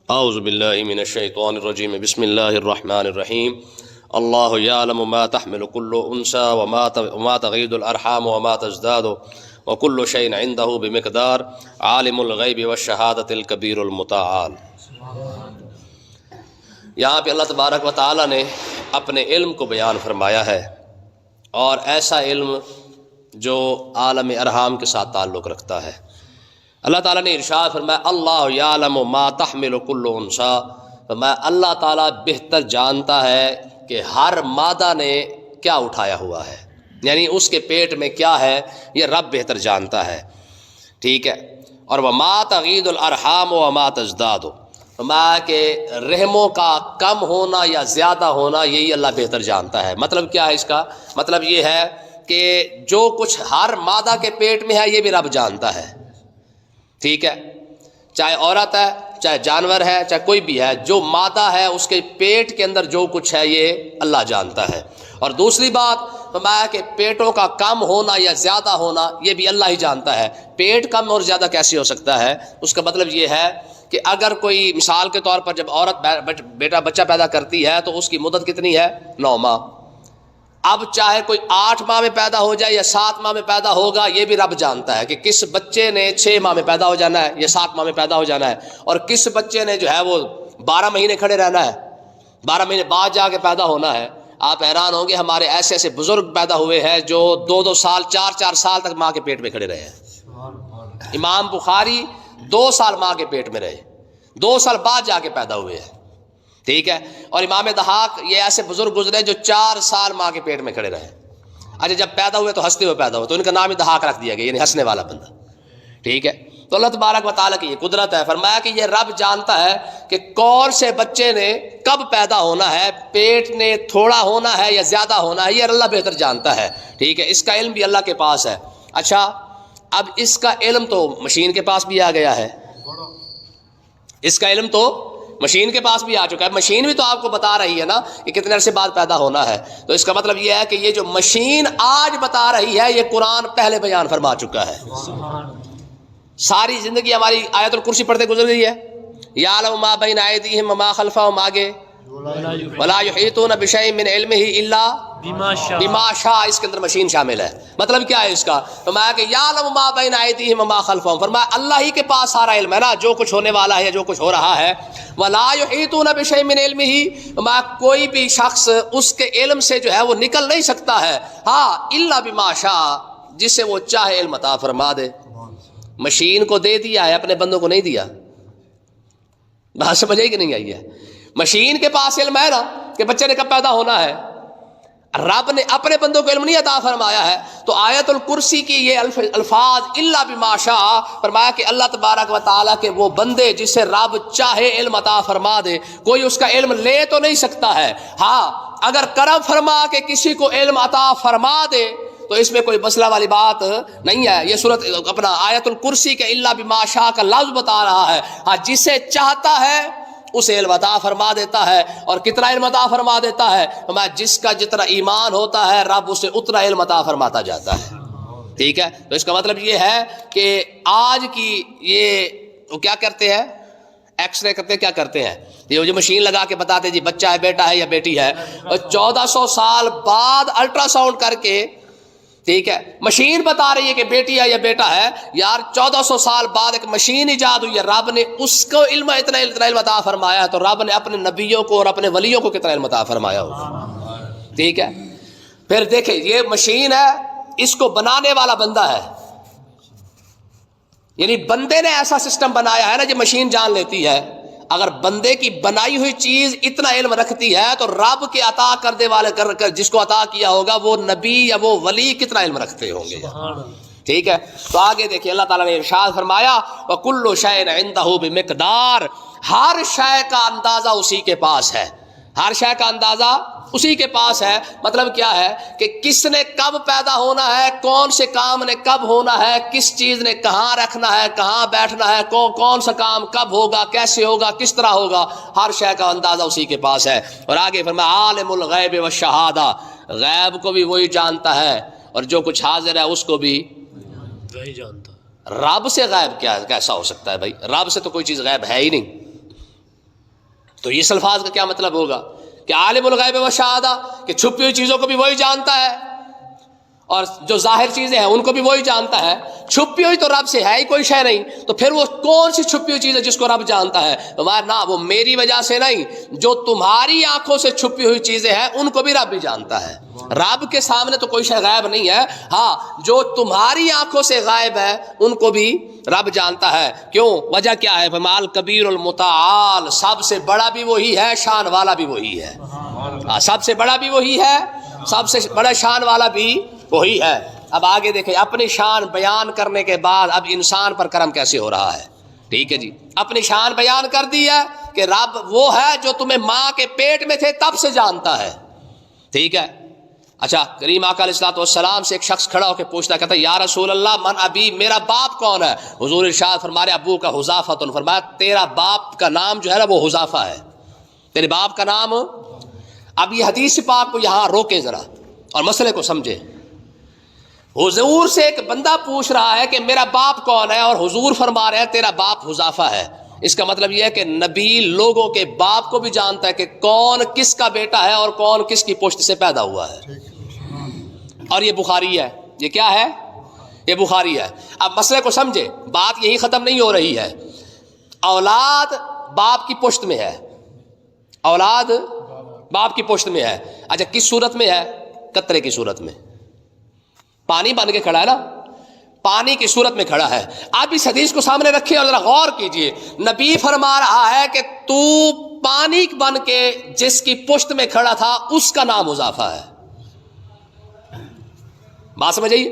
اعوذ باللہ من الشیطان الرجیم بسم اللہ الرحمن الرحیم اللہ یعلم ما تحمل کل انثی وما تغید الارحام وما تزداد وکل شیء عنده بمقدار عالم الغیب والشہادۃ الکبیر المتعال۔ یہاں پہ اللہ تبارک و تعالیٰ نے اپنے علم کو بیان فرمایا ہے، اور ایسا علم جو عالم ارحام کے ساتھ تعلق رکھتا ہے۔ اللہ تعالیٰ نے ارشاد فرمایا اللہ یعلم ما تحمل کل انثی، فرمایا اللہ تعالیٰ بہتر جانتا ہے کہ ہر مادہ نے کیا اٹھایا ہوا ہے، یعنی اس کے پیٹ میں کیا ہے یہ رب بہتر جانتا ہے، ٹھیک ہے۔ اور وما تغید الارحام وما تزداد، فرمایا کہ رحموں کا کم ہونا یا زیادہ ہونا یہی اللہ بہتر جانتا ہے۔ مطلب کیا ہے اس کا؟ مطلب یہ ہے کہ جو کچھ ہر مادہ کے پیٹ میں ہے یہ بھی رب جانتا ہے، ٹھیک ہے، چاہے عورت ہے چاہے جانور ہے چاہے کوئی بھی ہے، جو مادہ ہے اس کے پیٹ کے اندر جو کچھ ہے یہ اللہ جانتا ہے۔ اور دوسری بات فرمایا کہ پیٹوں کا کم ہونا یا زیادہ ہونا یہ بھی اللہ ہی جانتا ہے۔ پیٹ کم اور زیادہ کیسے ہو سکتا ہے؟ اس کا مطلب یہ ہے کہ اگر کوئی مثال کے طور پر جب عورت بچہ پیدا کرتی ہے تو اس کی مدت کتنی ہے؟ 9 ماہ۔ اب چاہے کوئی 8 ماہ میں پیدا ہو جائے یا 7 ماہ میں پیدا ہوگا، یہ بھی رب جانتا ہے کہ کس بچے نے 6 ماہ میں پیدا ہو جانا ہے یا 7 ماہ میں پیدا ہو جانا ہے، اور کس بچے نے جو ہے وہ 12 مہینے کھڑے رہنا ہے، 12 مہینے بعد جا کے پیدا ہونا ہے۔ آپ حیران ہوں گے، ہمارے ایسے ایسے بزرگ پیدا ہوئے ہیں جو 2 سال 4 سال تک ماں کے پیٹ میں کھڑے رہے ہیں۔ امام بخاری 2 سال ماں کے پیٹ میں رہے، 2 سال بعد جا کے پیدا ہوئے ہیں، ٹھیک ہے۔ اور امام ضحاک یہ ایسے بزرگ گزرے جو 4 سال ماں کے پیٹ میں کھڑے رہے۔ اچھا، جب پیدا ہوئے تو ہنستے ہوئے پیدا ہوئے تو ان کا نام ہی ضحاک رکھ دیا گیا، یعنی ہنسنے والا بندہ، ٹھیک ہے۔ تو اللہ تبارک و تعالیٰ کی یہ قدرت ہے۔ فرمایا کہ یہ رب جانتا ہے کہ کون سے بچے نے کب پیدا ہونا ہے، پیٹ نے تھوڑا ہونا ہے یا زیادہ ہونا ہے، یہ اللہ بہتر جانتا ہے، ٹھیک ہے۔ اس کا علم بھی اللہ کے پاس ہے۔ اچھا، اب اس کا علم تو مشین کے پاس بھی آ گیا ہے، اس کا علم تو مشین کے پاس بھی آ چکا ہے۔ مشین بھی تو آپ کو بتا رہی ہے نا کہ کتنے عرصے بعد پیدا ہونا ہے، تو اس کا مطلب یہ ہے کہ یہ جو مشین آج بتا رہی ہے یہ قرآن پہلے بیان فرما چکا ہے۔ ساری زندگی ہماری آیت الکرسی پڑھتے گزر گئی ہے، یعلم ما بین ایدیہم وما خلفہم، آگے ولا یحیطون بشیء من علمہ الا بما شاء، اس کے اندر مشین شامل ہے۔ مطلب کیا ہے اس کا؟ فرمایا کہ یعلم ما بین ایدیہم وما خلفہم، فرمایا اللہ ہی کے پاس سارا علم ہے نا، جو کچھ ہونے والا ہے یا جو کچھ ہو رہا ہے۔ ولا یحیطون بشیء من علمہ، فرمایا کوئی بھی شخص اس کے علم سے جو ہے وہ نکل نہیں سکتا ہے، ہاں الا بما شاء، جسے وہ چاہے علم عطا فرما دے۔ مشین کو دے دیا ہے، اپنے بندوں کو نہیں دیا۔ بات سمجھ آئی کہ نہیں آئی ہے؟ مشین کے پاس علم ہے نا کہ بچے نے کب پیدا ہونا ہے، رب نے اپنے بندوں کو علم نہیں عطا فرمایا ہے۔ تو آیت الکرسی کی یہ الفاظ الا بما شاء، فرمایا کہ اللہ تبارک و تعالیٰ کے وہ بندے جسے رب چاہے علم عطا فرما دے، کوئی اس کا علم لے تو نہیں سکتا ہے، ہاں اگر کرم فرما کے کسی کو علم عطا فرما دے تو اس میں کوئی مسئلہ والی بات نہیں ہے۔ یہ سورت اپنا آیت الکرسی کے الا بما شاء کا لفظ بتا رہا ہے، ہاں جسے چاہتا ہے اسے علم عطا فرما دیتا ہے۔ اور کتنا علم عطا فرما دیتا ہے؟ جس کا جتنا ایمان ہوتا ہے رب اسے اتنا علم عطا فرماتا جاتا ہے، ٹھیک ہے۔ تو اس کا مطلب یہ ہے کہ آج کی یہ وہ کیا کرتے ہیں، ایکس رے کرتے ہیں، کیا کرتے ہیں، یہ جو مشین لگا کے بتاتے جی بچہ ہے، بیٹا ہے یا بیٹی ہے، اور 1400 سال بعد الٹرا ساؤنڈ کر کے، ٹھیک ہے، مشین بتا رہی ہے کہ بیٹی ہے یا بیٹا ہے۔ یار 1400 سال بعد ایک مشین ایجاد ہوئی ہے، رب نے اس کو اتنا علم عطا فرمایا ہے، تو رب نے اپنے نبیوں کو اور اپنے ولیوں کو کتنا علم عطا فرمایا ہوگا، ٹھیک ہے۔ پھر دیکھیں یہ مشین ہے، اس کو بنانے والا بندہ ہے، یعنی بندے نے ایسا سسٹم بنایا ہے نا، جو مشین جان لیتی ہے۔ اگر بندے کی بنائی ہوئی چیز اتنا علم رکھتی ہے تو رب کے عطا کرنے والے جس کو عطا کیا ہوگا وہ نبی یا وہ ولی کتنا علم رکھتے ہوں گے، ٹھیک ہے۔ تو آگے دیکھیں اللہ تعالیٰ نے ارشاد فرمایا وَكُلُّ شَيْءٍ عِندَهُ بِمِقْدَارٍ، ہر شے کا اندازہ اسی کے پاس ہے، ہر شے کا اندازہ اسی کے پاس ہے۔ مطلب کیا ہے کہ کس نے کب پیدا ہونا ہے، کون سے کام نے کب ہونا ہے، کس چیز نے کہاں رکھنا ہے، کہاں بیٹھنا ہے، کون سا کام کب ہوگا، کیسے ہوگا، کس طرح ہوگا، ہر شے کا اندازہ اسی کے پاس ہے۔ اور آگے فرمایا عالم الغیب والشہادہ، غیب کو بھی وہی جانتا ہے اور جو کچھ حاضر ہے اس کو بھی وہی جانتا ہے۔ رب سے غیب کیسا ہو سکتا ہے بھائی؟ رب سے تو کوئی چیز غیب ہے ہی نہیں، تو اس الفاظ کا کیا مطلب ہوگا کہ عالم الغیب و شہادہ، کہ چھپی ہوئی چیزوں کو بھی وہی جانتا ہے اور جو ظاہر چیزیں ہیں ان کو بھی وہی جانتا ہے. چھپی ہوئی تو رب سے ہے ہی کوئی شے نہیں، تو پھر وہ کون سی چھپی ہوئی چیز ہے جس کو رب جانتا ہے؟ نہ، وہ میری وجہ سے نہیں، جو تمہاری آنکھوں سے چھپی ہوئی چیزیں ہیں ان کو بھی رب ہی جانتا ہے. رب کے سامنے تو کوئی شے غائب نہیں ہے، ہاں جو تمہاری آنکھوں سے غائب ہے ان کو بھی رب جانتا ہے. کیوں؟ وجہ کیا ہے؟ فمال کبیر المتعال، سب سے بڑا بھی وہی ہے، شان والا بھی وہی ہے. سب سے بڑا بھی وہی ہے، سب سے بڑا شان والا بھی وہی ہے. اب آگے دیکھیں، اپنی شان بیان کرنے کے بعد اب انسان پر کرم کیسے ہو رہا ہے. ٹھیک ہے جی، اپنی شان بیان کر دی ہے کہ رب وہ ہے جو تمہیں ماں کے پیٹ میں تھے تب سے جانتا ہے. ٹھیک ہے. اچھا، کریم آقا علیہ الصلوۃ والسلام سے ایک شخص کھڑا ہو کے پوچھتا، کہتا ہے یا رسول اللہ من ابی، میرا باپ کون ہے؟ حضور ارشاد فرمارے ابو کا حذافہ. فرمایا تیرا باپ کا نام جو ہے نا وہ حذافہ ہے، تیرے باپ کا نام. اب یہ حدیث پاک کو یہاں روکے ذرا اور مسئلے کو سمجھے. حضور سے ایک بندہ پوچھ رہا ہے کہ میرا باپ کون ہے، اور حضور فرما رہے ہیں تیرا باپ حذافہ ہے. اس کا مطلب یہ ہے کہ نبی لوگوں کے باپ کو بھی جانتا ہے کہ کون کس کا بیٹا ہے اور کون کس کی پشت سے پیدا ہوا ہے. اور یہ بخاری ہے. یہ کیا ہے؟ یہ بخاری ہے. اب مسئلے کو سمجھے، بات یہی ختم نہیں ہو رہی ہے. اولاد باپ کی پشت میں ہے، اولاد باپ کی پشت میں ہے. اچھا کس صورت میں ہے؟ قطرے کی صورت میں. پانی بن کے کھڑا ہے نا، پانی کی صورت میں کھڑا ہے. آپ اس حدیث کو سامنے رکھیں اور ذرا غور کیجئے. نبی فرما رہا ہے کہ تو پانی بن کے جس کی پشت میں کھڑا تھا اس کا نام حذافہ ہے. بات سمجھ آئی؟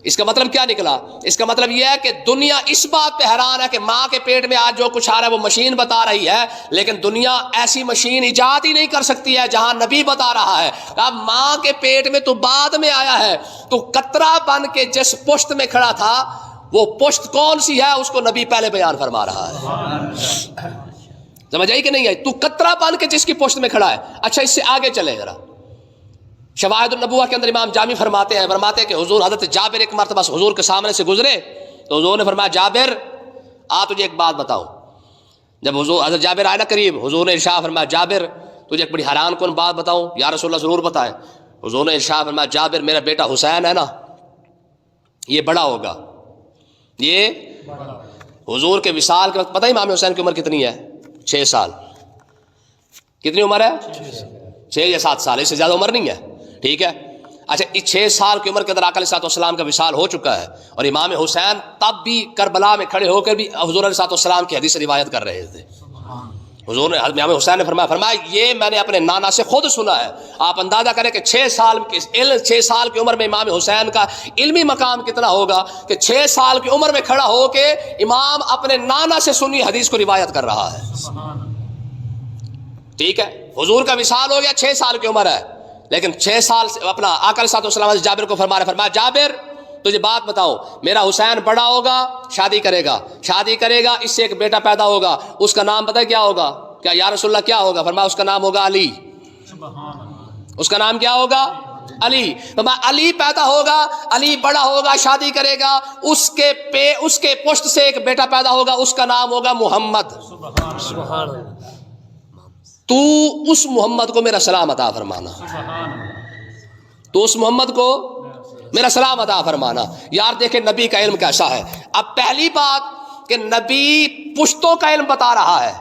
اس کا مطلب کیا نکلا؟ اس کا مطلب یہ ہے کہ دنیا اس بات پہ حیران ہے کہ ماں کے پیٹ میں آج جو کچھ آ رہا ہے وہ مشین بتا رہی ہے، لیکن دنیا ایسی مشین ایجاد ہی نہیں کر سکتی ہے جہاں نبی بتا رہا ہے اب ماں کے پیٹ میں تو بعد میں آیا ہے. تو قطرہ بن کے جس پشت میں کھڑا تھا وہ پشت کون سی ہے اس کو نبی پہلے بیان فرما رہا ہے. سمجھ آئی کہ نہیں آئی؟ تو قطرہ بن کے جس کی پشت میں کھڑا ہے. اچھا اس سے آگے چلے ذرا. شواہد النبوہ کے اندر امام جامی فرماتے ہیں کہ حضور حضرت جابر ایک مرتبہ حضور کے سامنے سے گزرے تو حضور نے فرمایا جابر تجھے ایک بات بتاؤں. جب حضور حضرت جابر آئے نا قریب، حضور نے ارشاد فرمایا جابر تجھے ایک بڑی حیران کن بات بتاؤں. یا رسول اللہ ضرور بتائیں. حضور نے ارشاد فرمایا جابر میرا بیٹا حسین ہے نا یہ بڑا ہوگا. یہ حضور کے وصال کے وقت پتہ ہی امام حسین کی عمر کتنی ہے؟ 6 سال. کتنی عمر ہے؟ 6 یا 7 سال، اس سے زیادہ عمر نہیں ہے. ٹھیک ہے. اچھا اس 6 سال کی عمر کے اندر آقا علیہ الصلوۃ والسلام کا وصال ہو چکا ہے، اور امام حسین تب بھی کربلا میں کھڑے ہو کر بھی حضور علیہ الصلوۃ والسلام کی حدیث روایت کر رہے تھے. حضور نے امام حسین نے فرمایا یہ میں نے اپنے نانا سے خود سنا ہے. آپ اندازہ کریں کہ 6 سال کی عمر میں امام حسین کا علمی مقام کتنا ہوگا کہ 6 سال کی عمر میں کھڑا ہو کے امام اپنے نانا سے سنی حدیث کو روایت کر رہا ہے. ٹھیک ہے. حضور کا وصال ہو گیا، 6 سال کی عمر ہے، لیکن 6 سال سے اپنا آقا علیہ الصلوۃ والسلام جابر کو فرمایا جابر تجھے بات بتاؤ، میرا حسین بڑا ہوگا، شادی کرے گا، اس سے ایک بیٹا پیدا ہوگا، اس کا نام پتہ کیا ہوگا؟ کیا یا رسول اللہ کیا ہوگا؟ فرمایا اس کا نام ہوگا علی. اس کا نام کیا ہوگا؟ علی. فرمایا علی پیدا ہوگا، علی بڑا ہوگا، شادی کرے گا، اس کے پشت سے ایک بیٹا پیدا ہوگا، اس کا نام ہوگا محمد. سبحان اللہ. تو اس محمد کو میرا سلام عطا فرمانا، تو اس محمد کو میرا سلام عطا فرمانا. یار دیکھیں نبی کا علم کیسا ہے. اب پہلی بات کہ نبی پشتوں کا علم بتا رہا ہے.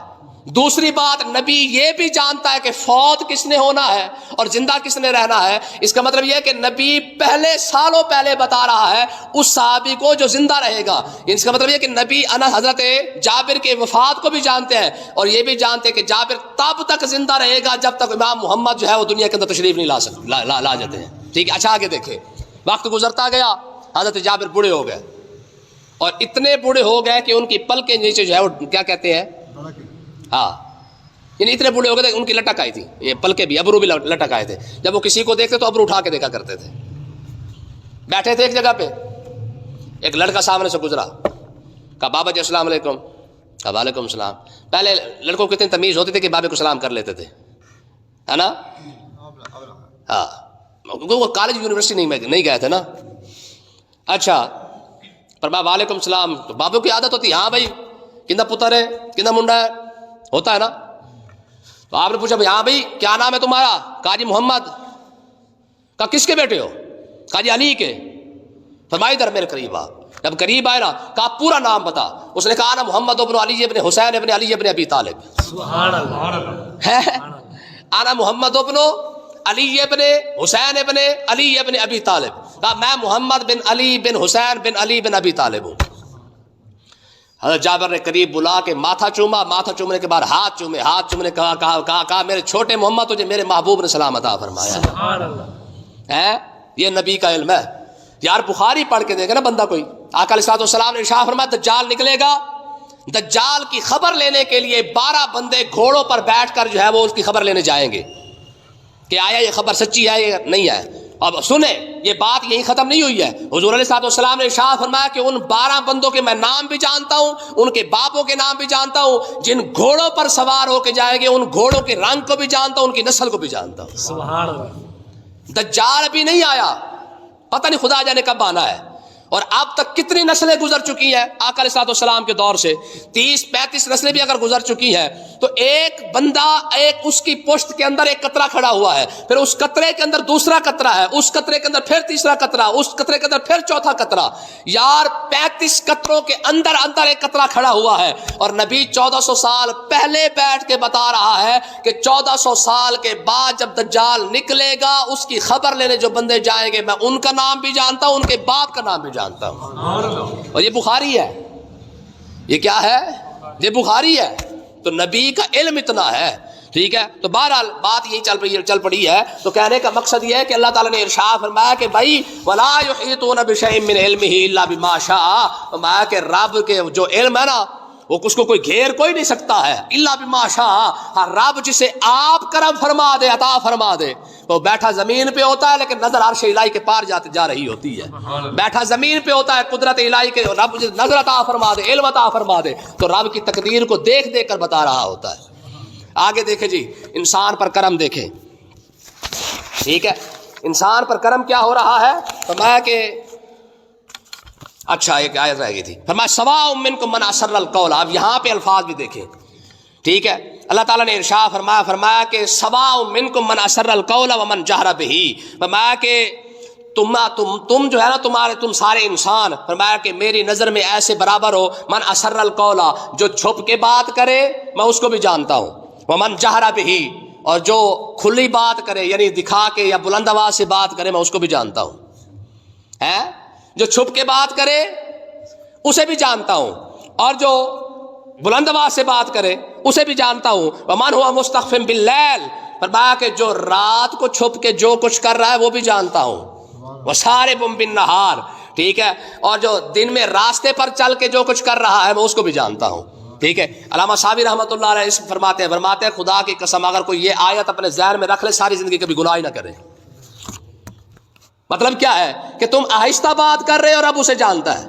دوسری بات نبی یہ بھی جانتا ہے کہ فوت کس نے ہونا ہے اور زندہ کس نے رہنا ہے. اس کا مطلب یہ ہے کہ نبی سالوں پہلے بتا رہا ہے اس صحابی کو جو زندہ رہے گا. اس کا مطلب یہ کہ نبی حضرت جابر کے وفات کو بھی جانتے ہیں اور یہ بھی جانتے ہیں کہ جابر تب تک زندہ رہے گا جب تک امام محمد جو ہے وہ دنیا کے اندر تشریف نہیں لا جاتے ہیں. ٹھیک ہے. اچھا آگے دیکھیں. وقت گزرتا گیا، حضرت جابر بوڑھے ہو گئے، اور اتنے بوڑھے ہو گئے کہ ان کی پل کے نیچے جو ہے وہ کیا کہتے ہیں، ہاں یعنی اتنے بوڑھے ہو گئے تھے ان کی لٹک آئی تھی، یہ پلکے بھی، ابرو بھی لٹک آئے تھے. جب وہ کسی کو دیکھتے تو ابرو اٹھا کے دیکھا کرتے تھے. بیٹھے تھے ایک جگہ پہ، ایک لڑکا سامنے سے گزرا، کہا بابا جی السلام علیکم. کہا وعلیکم السلام. پہلے لڑکوں کو اتنی تمیز ہوتی تھی کہ بابے کو سلام کر لیتے تھے، ہے نا. ہاں وہ کالج یونیورسٹی نہیں گئے تھے نا. اچھا فرمایا وعلیکم السلام. تو بابو کی عادت ہوتی ہے ہاں بھائی کندا پتر ہے کندا منڈا ہے، ہوتا ہے نا. تو آپ نے پوچھا بھائی ہاں بھائی کیا نام ہے تمہارا؟ کہا جی محمد۔ کہا کس کے بیٹے ہو؟ کہا جی علی کے۔ فرمایا ادھر میرے قریب آ۔ جب قریب آئے نا کہا پورا نام بتا۔ اس نے کہا نا محمد ابن علی ابن حسین ابن علی ابن ابی طالب۔ سبحان اللہ۔ انا محمد ابن علی ابن حسین ابن علی ابن ابی طالب۔ کہا میں محمد بن علی بن حسین بن علی بن ابی طالب ہوں۔ حضرت جابر نے قریب بلا کے ماتھا چوما، ماتھا چومنے کے بعد ہاتھ چومے، ہاتھ چومنے کہا میرے چھوٹے محمد تجھے میرے محبوب نے سلام عطا فرمایا سبحان اللہ۔ ہے۔ یہ نبی کا علم ہے یار۔ بخاری پڑھ کے دیکھے نا بندہ کوئی، آقا علیہ الصلوۃ والسلام نے ارشاد فرمایا دجال نکلے گا، دجال کی خبر لینے کے لیے 12 بندے گھوڑوں پر بیٹھ کر جو ہے وہ اس کی خبر لینے جائیں گے کہ آیا یہ خبر سچی ہے یا نہیں ہے۔ اب سنیں یہ بات یہی ختم نہیں ہوئی ہے۔ حضور علیہ الصلوۃ والسلام نے ارشاد فرمایا کہ ان 12 بندوں کے میں نام بھی جانتا ہوں، ان کے باپوں کے نام بھی جانتا ہوں، جن گھوڑوں پر سوار ہو کے جائیں گے ان گھوڑوں کے رنگ کو بھی جانتا ہوں، ان کی نسل کو بھی جانتا ہوں۔ سبحان اللہ۔ دجال ابھی نہیں آیا، پتہ نہیں خدا جانے کب آنا ہے۔ اور اب تک کتنی نسلیں گزر چکی ہیں آقا علیہ الصلوۃ والسلام کے دور سے، 30-35 نسلیں بھی اگر گزر چکی ہیں تو ایک بندہ ایک اس کی پشت کے اندر ایک قطرہ کھڑا ہوا ہے، پھر اس قطرے کے اندر دوسرا قطرہ ہے، اس قطرے کے اندر پھر تیسرا قطرہ، اس قطرے کے اندر پھر چوتھا قطرہ۔ یار 35 قطروں کے اندر اندر ایک قطرہ کھڑا ہوا ہے، اور نبی 1400 سال پہلے بیٹھ کے بتا رہا ہے کہ 1400 سال کے بعد جب دجال نکلے گا اس کی خبر لینے جو بندے جائیں گے میں ان کا نام بھی جانتا ہوں، ان کے باپ کا نام بھی جانتا ہوں۔ اور یہ بخاری ہے، یہ کیا ہے؟ یہ بخاری ہے۔ تو نبی کا علم اتنا ہے، ٹھیک ہے۔ تو بہرحال بات یہی چل پڑی ہے۔ تو کہنے کا مقصد یہ ہے کہ اللہ تعالیٰ نے ارشاد فرمایا کہ بھائی وَلَا يُحِيطُونَ بِشَيْءٍ مِّنْ عِلْمِهِ إِلَّا بِمَا شَاءَ، فرمایا کہ رب کے جو علم ہے نا وہ اس کو کوئی گھیر کوئی نہیں سکتا ہے، الا بما شاء، رب جسے آپ کرم فرما دے عطا فرما دے۔ وہ بیٹھا زمین پہ ہوتا ہے لیکن نظر عرش الہی کے پار جا رہی ہوتی ہے، بیٹھا زمین پہ ہوتا ہے قدرت الہی کے رب نظر عطا فرما دے، علم عطا فرما دے تو رب کی تقدیر کو دیکھ دیکھ کر بتا رہا ہوتا ہے۔ آگے دیکھیں جی، انسان پر کرم دیکھیں، ٹھیک ہے۔ انسان پر کرم کیا ہو رہا ہے؟ فرمایا کہ اچھا ایک آیت رہ گئی تھی، فرمایا سواء منکم من اسر القول۔ اب یہاں پہ الفاظ بھی دیکھیں، ٹھیک ہے۔ اللہ تعالیٰ نے ارشاد فرمایا کہ سواء منکم من اسر القول ومن جہر بہ، فرمایا کہ تم جو ہے نا تم سارے انسان، فرمایا کہ میری نظر میں ایسے برابر ہو، من اسر القول، جو چھپ کے بات کرے میں اس کو بھی جانتا ہوں، ومن جہر بہ، اور جو کھلی بات کرے یعنی دکھا کے یا بلند آواز سے بات کرے میں اس کو بھی جانتا ہوں، ہے جو چھپ کے بات کرے اسے بھی جانتا ہوں، اور جو بلند آواز سے بات کرے اسے بھی جانتا ہوں۔ ومن هو مستخف باللیل، فرمایا کہ جو رات کو چھپ کے جو کچھ کر رہا ہے وہ بھی جانتا ہوں، وسارب بالنہار، ٹھیک ہے، اور جو دن میں راستے پر چل کے جو کچھ کر رہا ہے میں اس کو بھی جانتا ہوں، ٹھیک ہے۔ علامہ صابری رحمۃ اللہ علیہ اس فرماتے ہیں خدا کی قسم اگر کوئی یہ آیت اپنے ذہن میں رکھ لے ساری زندگی کبھی گناہ ہی نہ کرے۔ مطلب کیا ہے کہ تم آہستہ بات کر رہے ہو رب اسے جانتا ہے،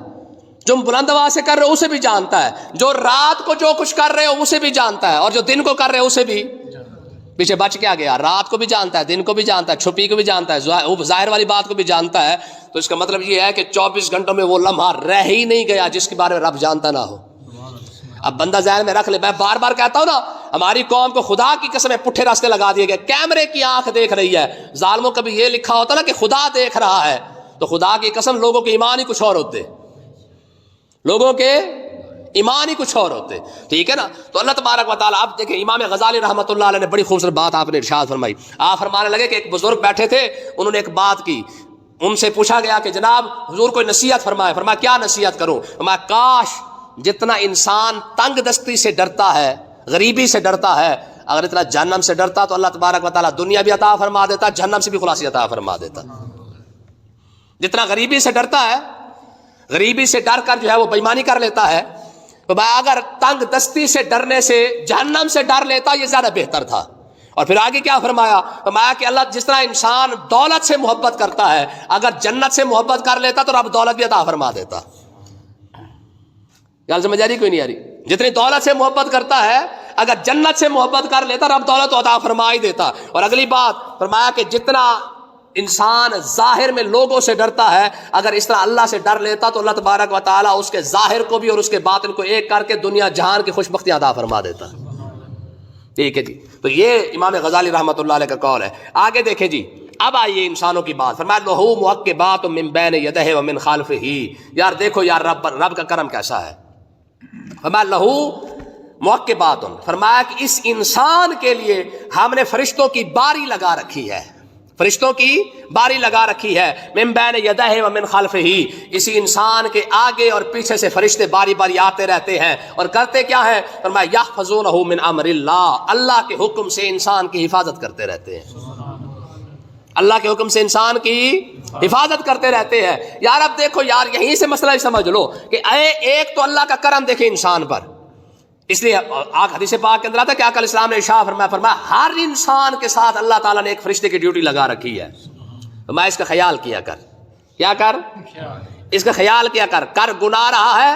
جو بلند آواز سے کر رہے ہو اسے بھی جانتا ہے، جو رات کو جو کچھ کر رہے ہو اسے بھی جانتا ہے، اور جو دن کو کر رہے ہو اسے بھی پیچھے بچ کیا گیا، رات کو بھی جانتا ہے، دن کو بھی جانتا ہے، چھپی کو بھی جانتا ہے، ظاہر والی بات کو بھی جانتا ہے۔ تو اس کا مطلب یہ ہے کہ 24 گھنٹوں میں وہ لمحہ رہ ہی نہیں گیا جس کے بارے میں رب جانتا نہ ہو۔ اب بندہ ذہن میں رکھ لے، میں بار بار کہتا ہوں نا ہماری قوم کو خدا کی قسم پٹھے راستے لگا دیے گئے، کیمرے کی آنکھ دیکھ رہی ہے۔ ظالموں کبھی یہ لکھا ہوتا نا کہ خدا دیکھ رہا ہے، تو خدا کی قسم لوگوں کے ایمان ہی کچھ اور ہوتے، لوگوں کے ایمان ہی کچھ اور ہوتے، ٹھیک ہے نا۔ تو اللہ تبارک و تعالیٰ، اب دیکھیں امام غزالی رحمۃ اللہ علیہ نے بڑی خوبصورت بات آپ نے ارشاد فرمائی۔ آپ فرمانے لگے کہ ایک بزرگ بیٹھے تھے، انہوں نے ایک بات کی، ان سے پوچھا گیا کہ جناب حضور کوئی نصیحت فرمائے۔ فرمایا کیا نصیحت کروں؟ فرمایا کاش جتنا انسان تنگ دستی سے ڈرتا ہے، غریبی سے ڈرتا ہے، اگر اتنا جہنم سے ڈرتا تو اللہ تبارک و تعالیٰ دنیا بھی عطا فرما دیتا، جہنم سے بھی خلاصی عطا فرما دیتا۔ جتنا غریبی سے ڈرتا ہے، غریبی سے ڈر کر جو ہے وہ بےایمانی کر لیتا ہے، تو میں اگر تنگ دستی سے ڈرنے سے جہنم سے ڈر لیتا یہ زیادہ بہتر تھا۔ اور پھر آگے کیا فرمایا؟ فرمایا کہ اللہ جس طرح انسان دولت سے محبت کرتا ہے، اگر جنت سے محبت کر لیتا تو رب دولت بھی عطا فرما دیتا۔ یاد سمجھ آ رہی کوئی نہیں آ رہی؟ جتنی دولت سے محبت کرتا ہے اگر جنت سے محبت کر لیتا رب دولت عطا فرما ہی دیتا۔ اور اگلی بات فرمایا کہ جتنا انسان ظاہر میں لوگوں سے ڈرتا ہے، اگر اس طرح اللہ سے ڈر لیتا تو اللہ تبارک و تعالیٰ اس کے ظاہر کو بھی اور اس کے باطن کو ایک کر کے دنیا جہان کی خوشبختی عطا فرما دیتا۔ ٹھیک ہے جی. تو یہ امام غزالی رحمۃ اللہ علیہ کا قول ہے. آگے دیکھیں جی، اب آئیے انسانوں کی بات. فرمایا لہو معقبات من بین یدہ و من خلفہ. یار دیکھو یار رب کا کرم کیسا ہے. فرمایا لہو معقبات، فرمایا کہ اس انسان کے لیے ہم نے فرشتوں کی باری لگا رکھی ہے، فرشتوں کی باری لگا رکھی ہے. من بین یدہ و من خلفہ، اسی انسان کے آگے اور پیچھے سے فرشتے باری باری آتے رہتے ہیں اور کرتے کیا ہے؟ فرمایا یحفظونہ من امر اللہ، اللہ کے حکم سے انسان کی حفاظت کرتے رہتے ہیں. اللہ کے حکم سے انسان کی حفاظت کرتے رہتے ہیں. یار اب دیکھو یار، یہیں سے مسئلہ سمجھ لو کہ ایک تو اللہ کا کرم دیکھیں انسان پر. اس لیے حدیث پاک کے اندر آتا ہے کہ آقا علیہ السلام نے ارشاد فرمایا ہر انسان کے ساتھ اللہ تعالیٰ نے ایک فرشتے کی ڈیوٹی لگا رکھی ہے. میں اس کا خیال کیا کر، کیا کر، اس کا خیال کیا کر گناہ رہا ہے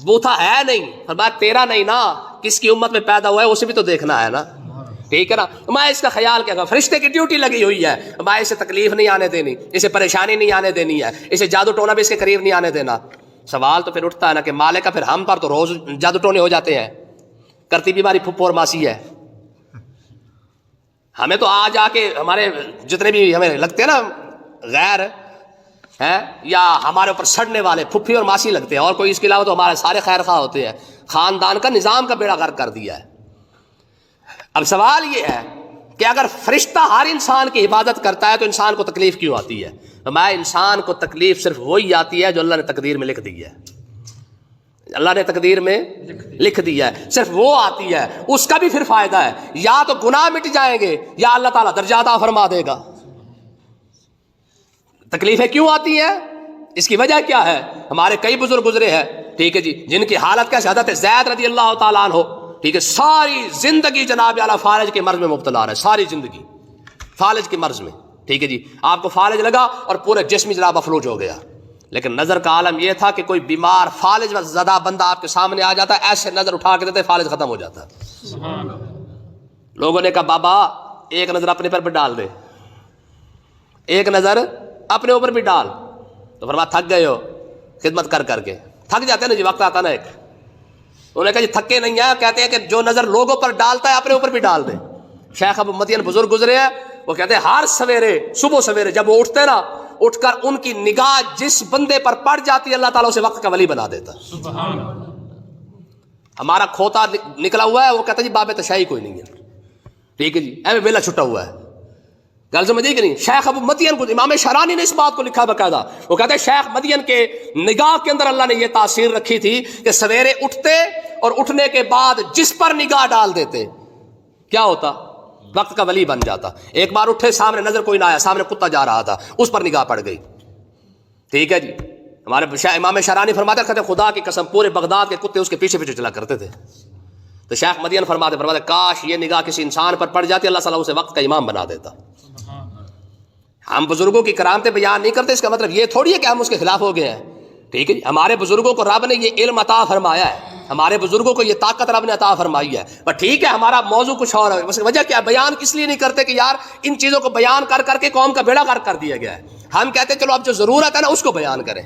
بوتھا ہے نہیں. فرمایا تیرا نہیں نا، کس کی امت میں پیدا ہوا ہے اسے بھی تو دیکھنا ہے نا. ٹھیک ہے نا. میں اس کا خیال کیا کروں، فرشتے کی ڈیوٹی لگی ہوئی ہے. میں اسے تکلیف نہیں آنے دینی، اسے پریشانی نہیں آنے دینی ہے، اسے جادو ٹونا بھی اس کے قریب نہیں آنے دینا. سوال تو پھر اٹھتا ہے نا کہ مالک کا پھر ہم پر تو روز جادو ٹونے ہو جاتے ہیں، کرتی بھی ہماری پھپھو اور ماسی ہے. ہمیں تو آ جا کے ہمارے جتنے بھی ہمیں لگتے ہیں نا غیر ہیں یا ہمارے اوپر سڑنے والے پھپھی اور ماسی لگتے ہیں، اور کوئی اس کے علاوہ تو ہمارے سارے خیر خواہ ہوتے ہیں. خاندان کا نظام کا بیڑا غرق کر دیا ہے. اب سوال یہ ہے کہ اگر فرشتہ ہر انسان کی حفاظت کرتا ہے تو انسان کو تکلیف کیوں آتی ہے؟ میں انسان کو تکلیف صرف وہی آتی ہے جو اللہ نے تقدیر میں لکھ دی ہے. اللہ نے تقدیر میں لکھ دیا ہے، صرف وہ آتی ہے. اس کا بھی پھر فائدہ ہے، یا تو گناہ مٹ جائیں گے یا اللہ تعالیٰ درجات عطا فرما دے گا. تکلیفیں کیوں آتی ہیں؟ اس کی وجہ کیا ہے؟ ہمارے کئی بزرگ گزرے ہیں، ٹھیک ہے جی، جن کی حالت کیسے؟ حضرت زید رضی اللہ تعالیٰ عنہ، ٹھیک ہے، ساری زندگی جناب اعلیٰ فالج کے مرض میں مبتلا رہے، ساری زندگی فالج کے مرض میں. ٹھیک ہے جی، آپ کو فالج لگا اور پورے جسم جناب افلوج ہو گیا. لیکن نظر کا عالم یہ تھا کہ کوئی بیمار فالج زدہ بندہ آپ کے سامنے آ جاتا ہے، ایسے نظر اٹھا کے دیتے فالج ختم ہو جاتا ہے. لوگوں نے کہا بابا ایک نظر اپنے پر بھی ڈال دے، ایک نظر اپنے اوپر بھی ڈال. تو فرمایا تھک گئے ہو خدمت کر کر کے، تھک جاتے ہیں نا جی، وقت آتا نا ایک. انہوں نے کہا جی تھکے نہیں ہیں، کہتے ہیں کہ جو نظر لوگوں پر ڈالتا ہے اپنے اوپر بھی ڈال دے. شیخ ابو مدین بزرگ گزرے ہیں، وہ کہتے ہیں ہر سویرے صبح سویرے جب وہ اٹھتے نا، اٹھ کر ان کی نگاہ جس بندے پر پڑ جاتی ہے اللہ تعالیٰ اسے وقت کا ولی بنا دیتا. ہمارا کھوتا نکلا ہوا ہے، وہ کہتا ہے جی باب تشائی کوئی نہیں ہے، ٹھیک ہے جی، ایویں ویلا چھٹا ہوا ہے. گل سمجھ کہ نہیں؟ شیخ ابو مدین کو امام شرانی نے اس بات کو لکھا باقاعدہ. وہ کہتے ہیں شیخ مدین کے نگاہ کے اندر اللہ نے یہ تاثیر رکھی تھی کہ سویرے اٹھتے اور اٹھنے کے بعد جس پر نگاہ ڈال دیتے کیا ہوتا؟ وقت کا ولی بن جاتا. ایک بار اٹھے، سامنے نظر کوئی نہ آیا، سامنے کتا جا رہا تھا، اس پر نگاہ پڑ گئی. ٹھیک ہے جی، ہمارے امام شرانی فرماتے کہتے خدا کی قسم پورے بغداد کے کتے اس کے پیچھے پیچھے چلا کرتے تھے. تو شیخ مدین فرماتے کاش یہ نگاہ کسی انسان پر پڑ جاتی، اللہ تعالیٰ اسے وقت کا امام بنا دیتا. ہم بزرگوں کی کرامتیں بیان نہیں کرتے، اس کا مطلب یہ تھوڑی ہے کہ ہم اس کے خلاف ہو گئے ہیں. ٹھیک ہے جی، ہمارے بزرگوں کو رب نے یہ علم عطا فرمایا ہے، ہمارے بزرگوں کو یہ طاقت رب نے عطا فرمائی ہے. پر ٹھیک ہے ہمارا موضوع کچھ اور ہے. اس کی وجہ کیا؟ بیان کس لیے نہیں کرتے کہ یار ان چیزوں کو بیان کر کر کے قوم کا بیڑا غرق کر دیا گیا ہے. ہم کہتے ہیں چلو اب جو ضرورت ہے نا اس کو بیان کریں،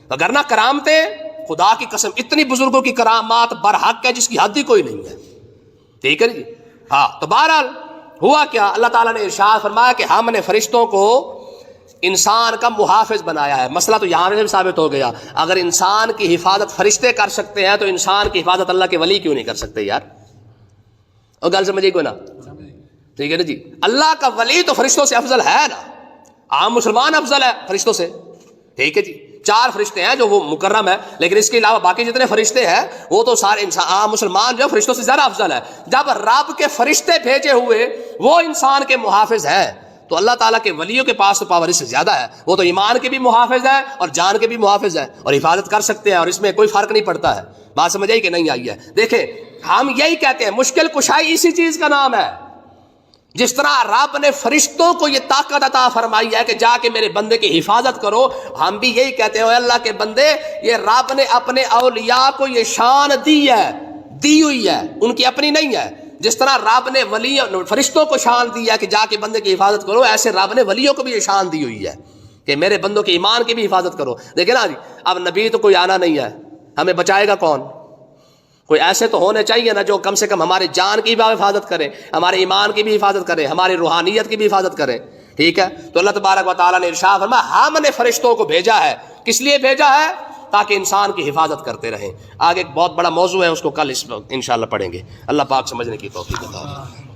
وگرنہ کرامتیں خدا کی قسم اتنی بزرگوں کی کرامات برحق ہے جس کی حد ہی کوئی نہیں ہے. ٹھیک ہے جی، ہاں. تو بہرحال ہوا کیا؟ اللہ تعالیٰ نے ارشاد فرمایا کہ ہم نے فرشتوں کو انسان کا محافظ بنایا ہے. مسئلہ تو یہاں سے بھی ثابت ہو گیا، اگر انسان کی حفاظت فرشتے کر سکتے ہیں تو انسان کی حفاظت اللہ کے ولی کیوں نہیں کر سکتے یار؟ اور گل سمجھے کوئی نا؟ ٹھیک ہے نا جی، اللہ کا ولی تو فرشتوں سے افضل ہے نا. عام مسلمان افضل ہے فرشتوں سے. ٹھیک ہے جی، 4 فرشتے ہیں جو وہ مکرم ہے، لیکن اس کے علاوہ باقی جتنے فرشتے ہیں وہ تو سارے انسان عام مسلمان جو فرشتوں سے زیادہ افضل ہے. جب رب کے فرشتے بھیجے ہوئے وہ انسان کے محافظ ہے تو اللہ تعالیٰ کے ولیوں کے پاس تو پاور اس سے زیادہ ہے. وہ تو ایمان کے بھی محافظ ہے اور جان کے بھی محافظ ہے اور حفاظت کر سکتے ہیں، اور اس میں کوئی فرق نہیں پڑتا ہے. بات سمجھ آئی کہ نہیں آئی ہے؟ دیکھیں ہم یہی کہتے ہیں مشکل کشائی اسی چیز کا نام ہے. جس طرح رب نے فرشتوں کو یہ طاقت عطا فرمائی ہے کہ جا کے میرے بندے کی حفاظت کرو، ہم بھی یہی کہتے ہیں اللہ کے بندے یہ رب نے اپنے اولیاء کو یہ شان دی ہے، دی ہوئی ہے، ان کی اپنی نہیں ہے. جس طرح رب نے فرشتوں کو شان دی ہے کہ جا کے بندے کی حفاظت کرو، ایسے رب نے ولیوں کو بھی یہ شان دی ہوئی ہے کہ میرے بندوں کے ایمان کی بھی حفاظت کرو. دیکھیں نا جی، اب نبی تو کوئی آنا نہیں ہے، ہمیں بچائے گا کون؟ کوئی ایسے تو ہونے چاہیے نا جو کم سے کم ہماری جان کی بھی حفاظت کریں، ہمارے ایمان کی بھی حفاظت کریں، ہماری روحانیت کی بھی حفاظت کریں، ٹھیک ہے؟ تو اللہ تبارک و تعالیٰ نے ارشاد فرمایا ہم نے فرشتوں کو بھیجا ہے، کس لیے بھیجا ہے؟ تاکہ انسان کی حفاظت کرتے رہیں۔ آگے ایک بہت بڑا موضوع ہے، اس کو کل انشاءاللہ پڑھیں گے۔ اللہ پاک سمجھنے کی توفیق عطا فرمائے۔